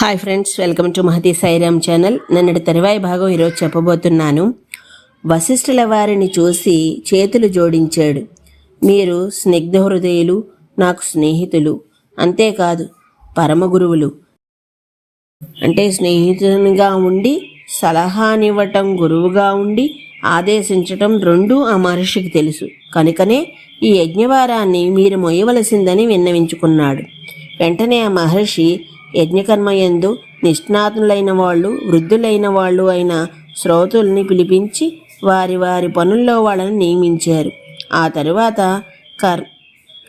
Hi friends, welcome to Mahathi Sairam channel. నిన్నటి తరువాయి భాగం ఈరోజు చెప్పబోతున్నాను. వశిష్ఠుల వారిని చూసి చేతులు జోడించాడు. మీరు స్నిగ్ధ హృదయులు, నాకు స్నేహితులు, అంతేకాదు పరమ గురువులు. అంటే స్నేహితునిగా ఉండి సలహానివ్వటం, గురువుగా ఉండి ఆదేశించటం రెండూ ఆ మహర్షికి తెలుసు. కనుకనే ఈ యజ్ఞభారాన్ని మీరు మొయ్యవలసిందని విన్నవించుకున్నాడు. వెంటనే ఆ మహర్షి యజ్ఞకర్మయందు నిష్ణాతులైన వాళ్ళు, వృద్ధులైన వాళ్ళు అయిన శ్రోతుల్ని పిలిపించి వారి వారి పనుల్లో వాళ్ళని నియమించారు. ఆ తరువాత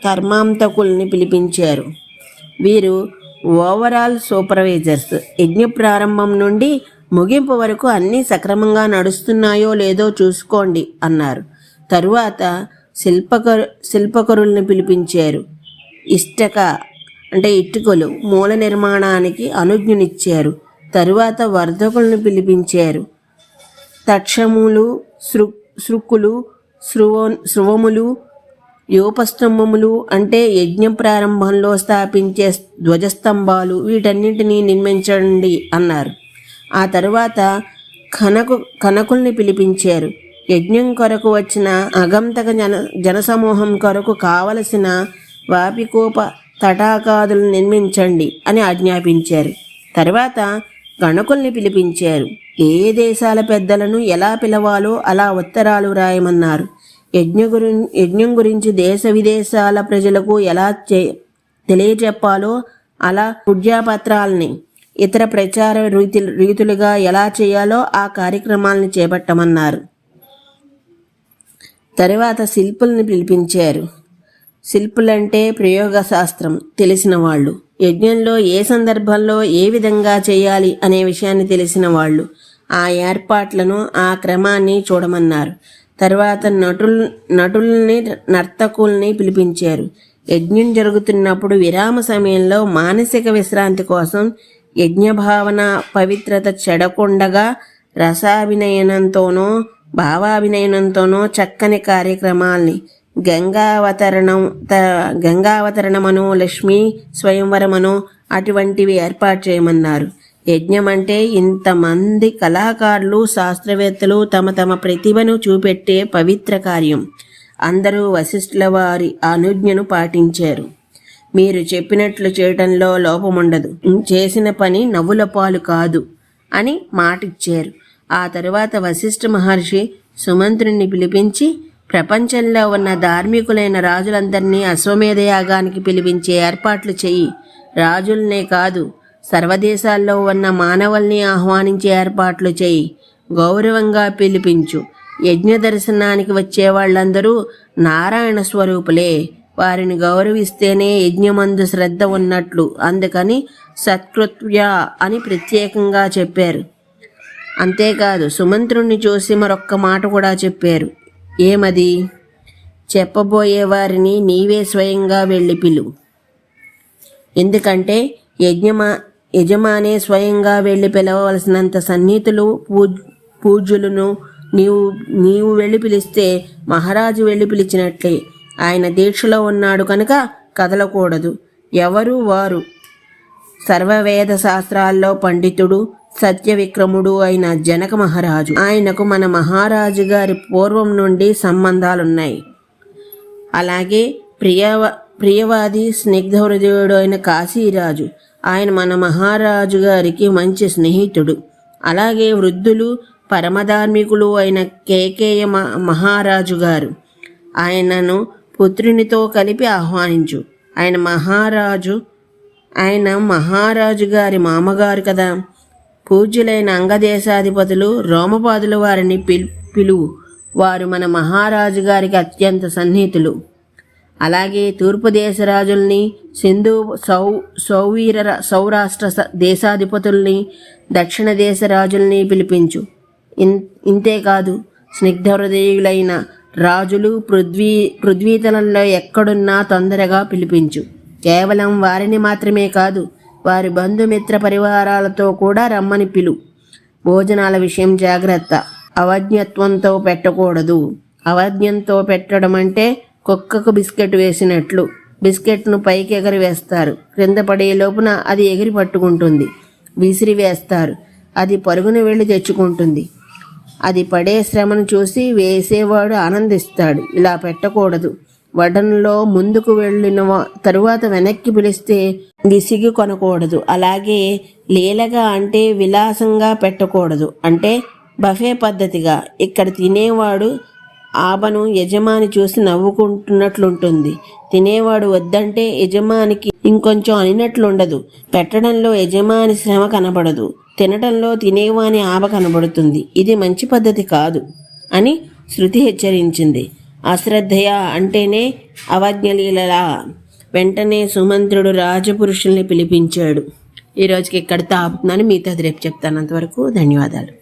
కర్మాంతకుల్ని పిలిపించారు. వీరు ఓవరాల్ సూపర్వైజర్స్. యజ్ఞ ప్రారంభం నుండి ముగింపు వరకు అన్నీ సక్రమంగా నడుస్తున్నాయో లేదో చూసుకోండి అన్నారు. తరువాత శిల్పకరుల్ని పిలిపించారు. ఇటుకలు మూల నిర్మాణానికి అనుజ్ఞనిచ్చారు. తరువాత వర్ధకులను పిలిపించారు. తక్షములు, శృక్కులు, శృవములు, యోపస్తంభములు అంటే యజ్ఞ ప్రారంభంలో స్థాపించే ధ్వజస్తంభాలు, వీటన్నింటినీ నిర్మించండి అన్నారు. ఆ తరువాత కనకుల్ని పిలిపించారు. యజ్ఞం కొరకు వచ్చిన అగంతక జనసమూహం కొరకు కావలసిన వాపికోప తటాకాదులను నిర్మించండి అని ఆజ్ఞాపించారు. తర్వాత గణకుల్ని పిలిపించారు. ఏ దేశాల పెద్దలను ఎలా పిలవాలో అలా ఉత్తరాలు రాయమన్నారు. యజ్ఞం గురించి దేశ విదేశాల ప్రజలకు ఎలా తెలియజెప్పాలో అలా పుణ్యపత్రాలని, ఇతర ప్రచార రీతులుగా ఎలా చేయాలో ఆ కార్యక్రమాలను చేపట్టమన్నారు. తరువాత శిల్పుల్ని పిలిపించారు. శిల్పులంటే ప్రయోగ శాస్త్రం తెలిసిన వాళ్ళు, యజ్ఞంలో ఏ సందర్భంలో ఏ విధంగా చేయాలి అనే విషయాన్ని తెలిసిన వాళ్ళు. ఆ ఏర్పాట్లను, ఆ క్రమాన్ని చూడమన్నారు. తర్వాత నటుల్ని, నర్తకుల్ని పిలిపించారు. యజ్ఞం జరుగుతున్నప్పుడు విరామ సమయంలో మానసిక విశ్రాంతి కోసం యజ్ఞభావన పవిత్రత చెడకుండగా రసాభినయనంతోనో భావాభినయనంతోనో చక్కని కార్యక్రమాల్ని గంగావతరణమనో, లక్ష్మీ స్వయంవరమనో అటువంటివి ఏర్పాటు చేయమన్నారు. యజ్ఞం అంటే ఇంతమంది కళాకారులు, శాస్త్రవేత్తలు తమ తమ ప్రతిభను చూపెట్టే పవిత్ర కార్యం. అందరూ వశిష్ఠుల వారి అనుజ్ఞను పాటించారు. మీరు చెప్పినట్లు చేయటంలో లోపముండదు, చేసిన పని నవ్వుల పాలు కాదు అని మాటిచ్చారు. ఆ తరువాత వశిష్ఠ మహర్షి సుమంత్రుణ్ణి పిలిపించి, ప్రపంచంలో ఉన్న ధార్మికులైన రాజులందరినీ అశ్వమేధయాగానికి పిలిపించే ఏర్పాట్లు చెయ్యి. రాజుల్నే కాదు, సర్వదేశాల్లో ఉన్న మానవుల్ని ఆహ్వానించే ఏర్పాట్లు చెయ్యి. గౌరవంగా పిలిపించు. యజ్ఞ దర్శనానికి వచ్చే వాళ్ళందరూ నారాయణ స్వరూపులే. వారిని గౌరవిస్తేనే యజ్ఞమందు శ్రద్ధ ఉన్నట్లు. అందుకని సత్కృత్య అని ప్రత్యేకంగా చెప్పారు. అంతేకాదు సుమంత్రుణ్ణి చూసి మరొక్క మాట కూడా చెప్పారు. ఏమది? చెప్పబోయే వారిని నీవే స్వయంగా వెళ్ళి పిలువు. ఎందుకంటే యజమానే స్వయంగా వెళ్ళి పిలవలసినంత సన్నిహితులు, పూజ్యులను నీవు వెళ్ళి పిలిస్తే మహారాజు వెళ్ళి పిలిచినట్లే. ఆయన దీక్షలో ఉన్నాడు కనుక కదలకూడదు. ఎవరు వారు? సర్వవేద శాస్త్రాల్లో పండితుడు, సత్య విక్రముడు అయిన జనక మహారాజు. ఆయనకు మన మహారాజు గారి పూర్వం నుండి సంబంధాలున్నాయి. అలాగే ప్రియవాది, స్నిగ్ధ హృదయుడు అయిన కాశీరాజు, ఆయన మన మహారాజు గారికి మంచి స్నేహితుడు. అలాగే వృద్ధులు, పరమధార్మికులు అయిన కేకేయ మహారాజు గారు, ఆయనను పుత్రునితో కలిపి ఆహ్వానించు. ఆయన మహారాజు గారి మామగారు కదా. పూజ్యులైన అంగదేశాధిపతులు, రోమపాదుల వారిని పిలువు. వారు మన మహారాజు గారికి అత్యంత సన్నిహితులు. అలాగే తూర్పు దేశ రాజుల్ని, సింధు సౌరాష్ట్ర దేశాధిపతుల్ని, దక్షిణ దేశ రాజుల్ని పిలిపించు. ఇంతేకాదు స్నిగ్ధ హృదయులైన రాజులు పృథ్వీతలంలో ఎక్కడున్నా తొందరగా పిలిపించు. కేవలం వారిని మాత్రమే కాదు, వారి బంధుమిత్ర పరివారాలతో కూడా రమ్మని పిలు. భోజనాల విషయం జాగ్రత్త. అవజ్ఞత్వంతో పెట్టకూడదు. అవజ్ఞంతో పెట్టడం అంటే కుక్కకు బిస్కెట్ వేసినట్లు. బిస్కెట్ను పైకి ఎగరి వేస్తారు, క్రింద పడే లోపున అది ఎగిరి పట్టుకుంటుంది. విసిరివేస్తారు. అది పరుగున వెళ్ళి తెచ్చుకుంటుంది. అది పడే శ్రమను చూసి వేసేవాడు ఆనందిస్తాడు. ఇలా పెట్టకూడదు. వడ్డనలో ముందుకు వెళ్ళిన తరువాత వెనక్కి పిలిస్తే విసిగి కొనకూడదు. అలాగే లీలగా అంటే విలాసంగా పెట్టకూడదు. అంటే బఫే పద్ధతిగా. ఇక్కడ తినేవాడు ఆబను యజమాని చూసి నవ్వుకుంటున్నట్లుంటుంది. తినేవాడు వద్దంటే యజమానికి ఇంకొంచెం అనినట్లుండదు. పెట్టడంలో యజమాని శ్రమ కనబడదు, తినటంలో తినేవాని ఆబ కనబడుతుంది. ఇది మంచి పద్ధతి కాదు అని శృతి హెచ్చరించింది. అశ్రద్ధయ అంటేనే అవజ్ఞలీలలా. వెంటనే సుమంత్రుడు రాజపురుషుల్ని పిలిపించాడు. ఈరోజుకి ఇక్కడితో ఆపుతున్నాను. మీతో రేపు చెప్తాను. అంతవరకు ధన్యవాదాలు.